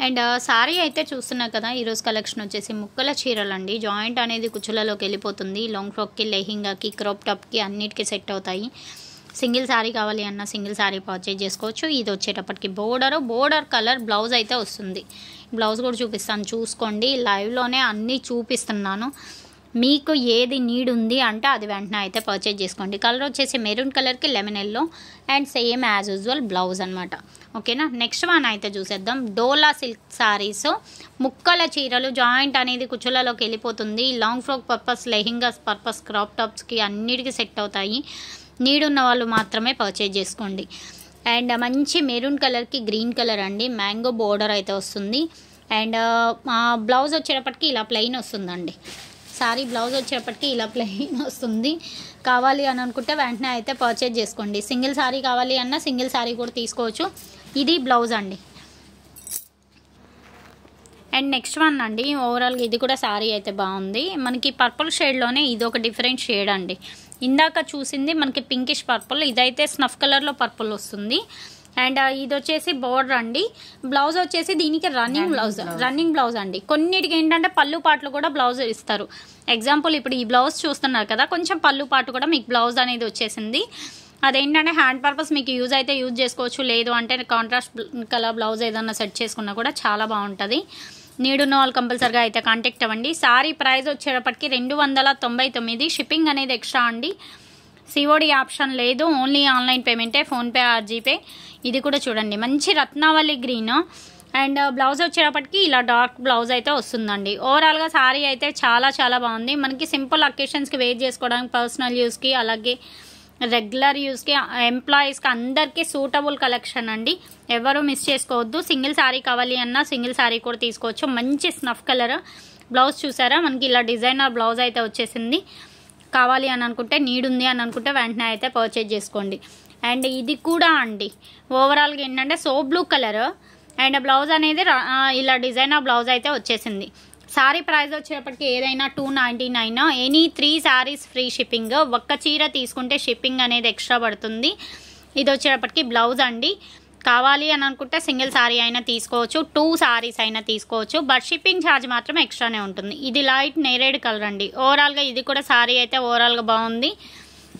And sorry అయితే చూస్తున్నారు కదా, ఈరోజు కలెక్షన్ వచ్చేసి ముక్కల చీరలు అండి. జాయింట్ అనేది కుచ్చులలోకి వెళ్ళిపోతుంది. లాంగ్ ఫ్రాక్కి, లెహింగాకి, క్రాప్ టాప్కి అన్నిటికీ సెట్ అవుతాయి. సింగిల్ శారీ కావాలి అన్న సింగిల్ శారీ పర్చేజ్ చేసుకోవచ్చు. ఇది వచ్చేటప్పటికి బోర్డర్ కలర్ బ్లౌజ్ అయితే వస్తుంది. బ్లౌజ్ కూడా చూపిస్తాను, చూసుకోండి. లైవ్లోనే అన్నీ చూపిస్తున్నాను. మీకు ఏది నీడ్ ఉంది అంటే అది వెంటనే అయితే పర్చేజ్ చేసుకోండి. కలర్ వచ్చేసి మెరూన్ కలర్కి lemon yellow and same as usual blouse అనమాట. ఓకేనా, నెక్స్ట్ వన్ అయితే చూసేద్దాం. డోలా సిల్క్ శారీస్, ముక్కల చీరలు. జాయింట్ అనేది కుచ్చులలోకి వెళ్ళిపోతుంది. Long frock purpose, lehengas purpose, crop టాప్స్కి అన్నిటికీ సెట్ అవుతాయి. నీడ్ ఉన్న వాళ్ళు మాత్రమే పర్చేజ్ చేసుకోండి. అండ్ మంచి మెరూన్ కలర్కి గ్రీన్ కలర్ అండి. మ్యాంగో బోర్డర్ అయితే వస్తుంది. అండ్ బ్లౌజ్ వచ్చేటప్పటికి ఇలా ప్లెయిన్ వస్తుందండి. సారీ బ్లౌజ్ వచ్చేటప్పటికి ఇలా ప్లెయిన్ వస్తుంది. కావాలి అని అనుకుంటే వెంటనే అయితే పర్చేజ్ చేసుకోండి. సింగిల్ శారీ కావాలి అన్న సింగిల్ శారీ కూడా తీసుకోవచ్చు. ఇది బ్లౌజ్ అండి. అండ్ నెక్స్ట్ వన్ అండి, ఓవరాల్గా ఇది కూడా శారీ అయితే బాగుంది. మనకి పర్పుల్ షేడ్లోనే ఇది ఒక డిఫరెంట్ షేడ్ అండి. ఇందాక చూసింది మనకి పింకిష్ పర్పుల్, ఇదైతే స్నఫ్ కలర్లో పర్పుల్ వస్తుంది. అండ్ ఇది వచ్చేసి బోర్డర్ అండి. బ్లౌజ్ వచ్చేసి దీనికి రన్నింగ్ బ్లౌజ్ అండి. కొన్నిటికి ఏంటంటే పళ్ళు పాటలు కూడా బ్లౌజ్ ఇస్తారు. ఎగ్జాంపుల్ ఇప్పుడు ఈ బ్లౌజ్ చూస్తున్నారు కదా, కొంచెం పళ్ళు పాటు కూడా మీకు బ్లౌజ్ అనేది వచ్చేసింది. అదేంటంటే హ్యాండ్ పర్పస్ మీకు యూజ్ అయితే యూజ్ చేసుకోవచ్చు. లేదు అంటే కాంట్రాస్ట్ కలర్ బ్లౌజ్ ఏదన్నా సెట్ చేసుకున్నా కూడా చాలా బాగుంటుంది. నీడ్ ఉన్న వాళ్ళు కంపల్సరిగా అయితే కాంటాక్ట్ అవ్వండి. సారీ ప్రైస్ వచ్చేటప్పటికి 299. షిప్పింగ్ అనేది ఎక్స్ట్రా అండి. సిఓడి ఆప్షన్ లేదు, ఓన్లీ ఆన్లైన్ పేమెంటే, ఫోన్పే ఆర్ జీపే. ఇది కూడా చూడండి, మంచి రత్నావళి గ్రీన్. అండ్ బ్లౌజ్ వచ్చేటప్పటికి ఇలా డార్క్ బ్లౌజ్ అయితే వస్తుందండి. ఓవరాల్గా సారీ అయితే చాలా చాలా బాగుంది. మనకి సింపుల్ అకేషన్స్కి వేర్ చేసుకోవడానికి, పర్సనల్ యూస్కి, అలాగే రెగ్యులర్ యూస్కి, ఎంప్లాయీస్కి అందరికీ సూటబుల్ కలెక్షన్ అండి. ఎవరు మిస్ చేసుకోవద్దు. సింగిల్ శారీ కావాలి అన్నా సింగిల్ శారీ కూడా తీసుకోవచ్చు. మంచి స్నఫ్ కలర్ బ్లౌజ్ చూసారా, మనకి ఇలా డిజైనర్ బ్లౌజ్ అయితే వచ్చేసింది. కావాలి అని అనుకుంటే, నీడ్ ఉంది అని అనుకుంటే వెంటనే అయితే పర్చేజ్ చేసుకోండి. అండ్ ఇది కూడా అండి ఓవరాల్గా ఏంటంటే so blue colour and blouse అనేది ఇలా డిజైనర్ బ్లౌజ్ అయితే వచ్చేసింది. సారీ ప్రైస్ వచ్చేటప్పటికి ఏదైనా 299. Any 3 saris free shipping. ఒక్క చీర తీసుకుంటే షిప్పింగ్ అనేది ఎక్స్ట్రా పడుతుంది. ఇది వచ్చేటప్పటికి బ్లౌజ్ అండి. కావాలి అని అనుకుంటే సింగిల్ శారీ అయినా తీసుకోవచ్చు, 2 శారీస్ అయినా తీసుకోవచ్చు. బట్ షిప్పింగ్ ఛార్జ్ మాత్రం ఎక్స్ట్రానే ఉంటుంది. ఇది లైట్ నేరేడ్ కలర్ అండి. ఓవరాల్గా ఇది కూడా శారీ అయితే ఓవరాల్గా బాగుంది.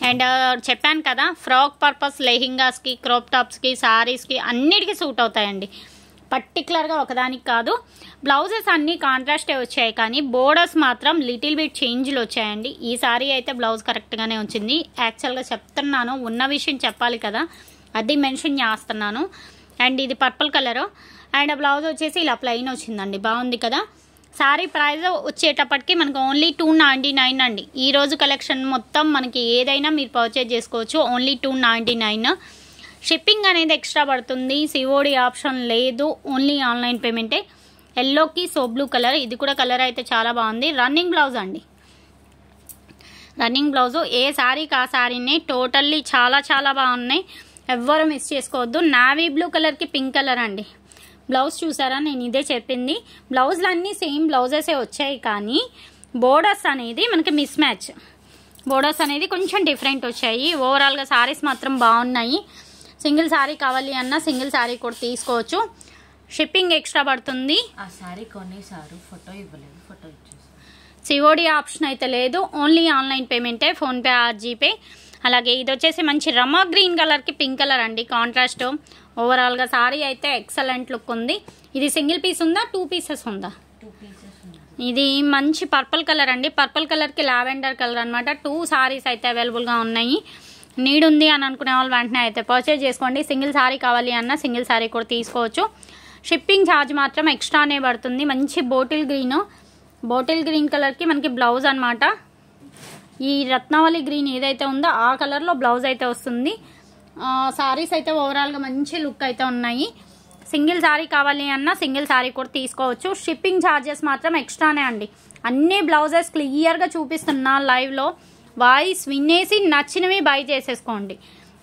అండ్ చెప్పాను కదా, ఫ్రాక్ పర్పస్, లెహింగాస్కి, క్రాప్ టాప్స్కి, శారీస్కి అన్నిటికీ సూట్ అవుతాయండి. పర్టికులర్గా ఒకదానికి కాదు. బ్లౌజెస్ అన్నీ కాంట్రాస్టే వచ్చాయి, కానీ బోర్డర్స్ మాత్రం లిటిల్ బిట్ చేంజ్లు వచ్చాయండి. ఈ సారీ అయితే బ్లౌజ్ కరెక్ట్గానే వచ్చింది. యాక్చువల్గా చెప్తున్నాను, ఉన్న విషయం చెప్పాలి కదా, అది మెన్షన్ చేస్తున్నాను. అండ్ ఇది పర్పుల్ కలరు. అండ్ బ్లౌజ్ వచ్చేసి ఇలా ప్లెయిన్ వచ్చిందండి. బాగుంది కదా. సారీ ప్రైస్ వచ్చేటప్పటికి మనకు ఓన్లీ 299 అండి. ఈరోజు కలెక్షన్ మొత్తం మనకి ఏదైనా మీరు పర్చేజ్ చేసుకోవచ్చు. ఓన్లీ 299. షిప్పింగ్ అనేది ఎక్స్ట్రా పడుతుంది. సిఓడి ఆప్షన్ లేదు, ఓన్లీ ఆన్లైన్ పేమెంటే. ఎల్లోకి సో బ్లూ కలర్, ఇది కూడా కలర్ అయితే చాలా బాగుంది. రన్నింగ్ బ్లౌజ్ అండి. రన్నింగ్ బ్లౌజు ఏ శారీకి ఆ శారీనే టోటల్లీ చాలా చాలా బాగున్నాయి. ఎవ్వరు మిస్ చేసుకోవద్దు. నావీ బ్లూ కలర్కి పింక్ కలర్ అండి. బ్లౌజ్ చూసారా, నేను ఇదే చెప్పింది. బ్లౌజ్లు అన్నీ సేమ్ బ్లౌజెసే వచ్చాయి, కానీ బోర్డర్స్ అనేది మనకి మిస్ మ్యాచ్. బోర్డర్స్ అనేది కొంచెం డిఫరెంట్ వచ్చాయి. ఓవరాల్గా శారీస్ మాత్రం బాగున్నాయి. సింగిల్ శారీ కావాలి అన్నా సింగిల్ శారీ కూడా తీసుకోవచ్చు. షిప్పింగ్ ఎక్స్ట్రా పడుతుంది. ఆ శారీ కొనేసారు, ఫోటో ఇవ్వలేదు, ఫోటో ఇచ్చేసారు. సిఓడి ఆప్షన్ అయితే లేదు, ఓన్లీ ఆన్లైన్ పేమెంటే, ఫోన్పే ఆర్ జీపే. అలాగే ఇది వచ్చేసి మంచి రమా గ్రీన్ కలర్కి పింక్ కలర్ అండి, కాంట్రాస్ట్. ఓవరాల్గా సారీ అయితే ఎక్సలెంట్ లుక్ ఉంది. ఇది సింగిల్ పీస్ ఉందా, 2 పీసెస్ ఉందా? 2 పీసెస్ ఉంది. ఇది మంచి పర్పుల్ కలర్ అండి. పర్పుల్ కలర్కి లావెండర్ కలర్ అనమాట. 2 సారీస్ అయితే అవైలబుల్గా ఉన్నాయి. నీడ్ ఉంది అని అనుకునే వాళ్ళు వెంటనే అయితే పర్చేజ్ చేసుకోండి. సింగిల్ శారీ కావాలి అన్న సింగిల్ శారీ కూడా తీసుకోవచ్చు. షిప్పింగ్ ఛార్జ్ మాత్రం ఎక్స్ట్రానే పడుతుంది. మంచి బాటిల్ గ్రీన్ కలర్కి మనకి బ్లౌజ్ అనమాట. ఈ రత్నావళి గ్రీన్ ఏదైతే ఉందో ఆ కలర్లో బ్లౌజ్ అయితే వస్తుంది. శారీస్ అయితే ఓవరాల్గా మంచి లుక్ అయితే ఉన్నాయి. సింగిల్ శారీ కావాలి అన్నా సింగిల్ శారీ కూడా తీసుకోవచ్చు. షిప్పింగ్ ఛార్జెస్ మాత్రం ఎక్స్ట్రానే అండి. అన్ని బ్లౌజెస్ క్లియర్గా చూపిస్తున్నా లైవ్లో. వాయిస్ వినేసి నచ్చినవి బై చేసేసుకోండి.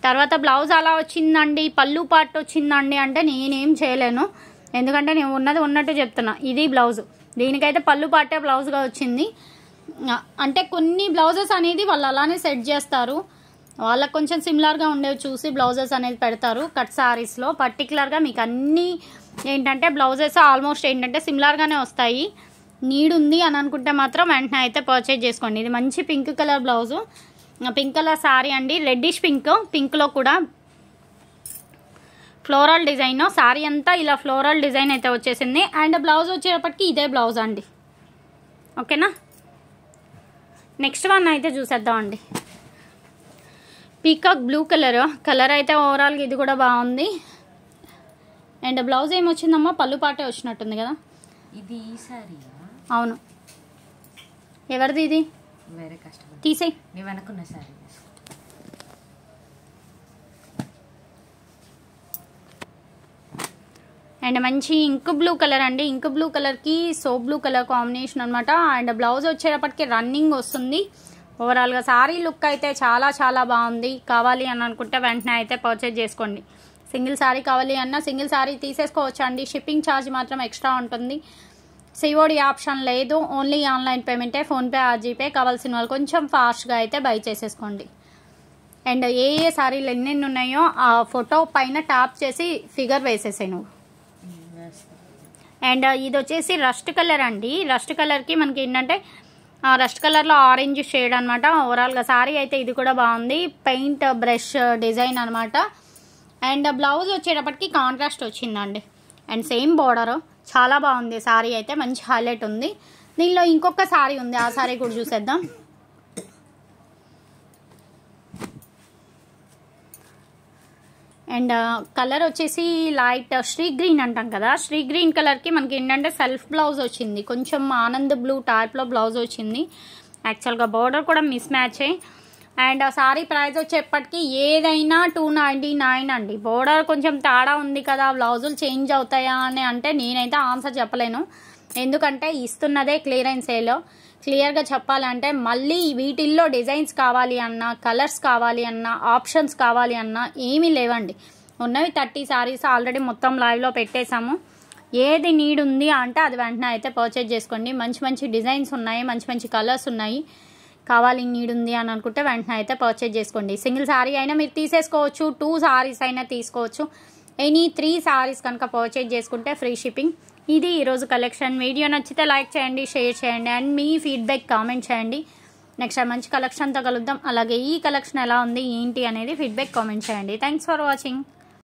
తర్వాత బ్లౌజ్ అలా వచ్చిందండి, పళ్ళు పార్ట్ వచ్చిందండి అంటే నేనేం చేయలేను. ఎందుకంటే నేను ఉన్నది ఉన్నట్టు చెప్తున్నా. ఇది బ్లౌజ్, దీనికైతే పళ్ళు పార్టే బ్లౌజ్గా వచ్చింది. అంటే కొన్ని బ్లౌజెస్ అనేది వాళ్ళు అలానే సెట్ చేస్తారు. వాళ్ళకి కొంచెం సిమిలర్గా ఉండేవి చూసి బ్లౌజెస్ అనేది పెడతారు కట్ సారీస్లో. పర్టికులర్గా మీకు అన్నీ ఏంటంటే బ్లౌజెస్ ఆల్మోస్ట్ ఏంటంటే సిమిలర్గానే వస్తాయి. నీడ్ ఉంది అని అనుకుంటే మాత్రం వెంటనే అయితే పర్చేజ్ చేసుకోండి. ఇది మంచి pink colour blouse, pink colour sorry అండి, రెడ్డిష్ పింక్లో కూడా ఫ్లోరల్ డిజైన్. సారీ అంతా ఇలా ఫ్లోరల్ డిజైన్ అయితే వచ్చేసింది. అండ్ బ్లౌజ్ వచ్చేటప్పటికి ఇదే బ్లౌజ్ అండి. ఓకేనా, నెక్స్ట్ వన్ అయితే చూసేద్దామండి. పీకాక్ బ్లూ కలర్ అయితే ఓవరాల్గా ఇది కూడా బాగుంది. అండ్ బ్లౌజ్ ఏమొచ్చిందమ్మా, పళ్ళు పాటే వచ్చినట్టుంది కదా. ఇది ఈ సారీ అవును, ఎవరిది ఇది? వేరే కస్టమర్. తీసేయి. నేను అనుకున్న సారీ. అండ్ మంచి ఇంక్ బ్లూ కలర్ అండి, ఇంక్ బ్లూ కలర్కి సోప్ బ్లూ కలర్ కాంబినేషన్ అనమాట. అండ్ బ్లౌజ్ వచ్చేటప్పటికి రన్నింగ్ వస్తుంది. ఓవరాల్గా సారీ లుక్ అయితే చాలా చాలా బాగుంది. కావాలి అని అనుకుంటే వెంటనే అయితే పర్చేజ్ చేసుకోండి. సింగిల్ సారీ కావాలి అన్నా సింగిల్ సారీ తీసేసుకోవచ్చు అండి. షిప్పింగ్ ఛార్జ్ మాత్రం ఎక్స్ట్రా ఉంటుంది. సిఓడి ఆప్షన్ లేదు, ఓన్లీ ఆన్లైన్ పేమెంటే, ఫోన్పే ఆర్ జీపే. కావాల్సిన వాళ్ళు కొంచెం ఫాస్ట్గా అయితే బై చేసేసుకోండి. అండ్ ఏ సారీలు ఎన్నెన్ని ఉన్నాయో ఆ ఫోటో పైన ట్యాప్ చేసి ఫిగర్ వేసేసాయి నువ్వు. అండ్ ఇది వచ్చేసి రస్ట్ కలర్ అండి. రస్ట్ కలర్కి మనకి ఏంటంటే రస్ట్ కలర్లో ఆరెంజ్ షేడ్ అనమాట. ఓవరాల్గా సారీ అయితే ఇది కూడా బాగుంది. పెయింట్ బ్రష్ డిజైన్ అనమాట. అండ్ బ్లౌజ్ వచ్చేటప్పటికి కాంట్రాస్ట్ వచ్చిందండి. అండ్ సేమ్ బోర్డర్, చాలా బాగుంది సారీ అయితే, మంచి హైలైట్ ఉంది. దీనిలో ఇంకొక సారీ ఉంది, ఆ సారీ కూడా చూసేద్దాం. అండ్ కలర్ వచ్చేసి లైట్ శ్రీ గ్రీన్ అంటాం కదా, శ్రీ గ్రీన్ కలర్కి మనకి ఏంటంటే సెల్ఫ్ బ్లౌజ్ వచ్చింది. కొంచెం ఆనంద్ బ్లూ టైప్లో బ్లౌజ్ వచ్చింది. యాక్చువల్గా బార్డర్ కూడా మిస్ మ్యాచ్ అయ్యి. అండ్ సారీ ప్రైస్ వచ్చేప్పటికి ఏదైనా 299 అండి. బోర్డర్ కొంచెం తేడా ఉంది కదా, బ్లౌజులు చేంజ్ అవుతాయా అని అంటే నేనైతే ఆన్సర్ చెప్పలేను. ఎందుకంటే ఇస్తున్నదే క్లియరెన్స్ సేల్లో. క్లియర్గా చెప్పాలంటే మళ్ళీ వీటిల్లో డిజైన్స్ కావాలి అన్నా, కలర్స్ కావాలి అన్నా, ఆప్షన్స్ కావాలి అన్నా ఏమీ లేవండి. ఉన్నవి 30 సారీస్ ఆల్రెడీ మొత్తం లైవ్లో పెట్టేశాము. ఏది నీడ్ ఉంది అంటే అది వెంటనే అయితే పర్చేజ్ చేసుకోండి. మంచి మంచి డిజైన్స్ ఉన్నాయి, మంచి మంచి కలర్స్ ఉన్నాయి. కావాలి నీడ్ ఉంది అని అనుకుంటే వెంటనే అయితే పర్చేజ్ చేసుకోండి. సింగిల్ సారీ అయినా మీరు తీసేసుకోవచ్చు, 2 సారీస్ అయినా తీసుకోవచ్చు. ఎనీ 3 సారీస్ కనుక పర్చేజ్ చేసుకుంటే ఫ్రీ షిప్పింగ్. ఇది ఈరోజు కలెక్షన్. వీడియో నచ్చితే లైక్ చేయండి, షేర్ చేయండి అండ్ మీ ఫీడ్బ్యాక్ కామెంట్ చేయండి. నెక్స్ట్ మంచి కలెక్షన్తో కలుద్దాం. అలాగే ఈ కలెక్షన్ ఎలా ఉంది ఏంటి అనేది ఫీడ్బ్యాక్ కామెంట్ చేయండి. Thanks for watching.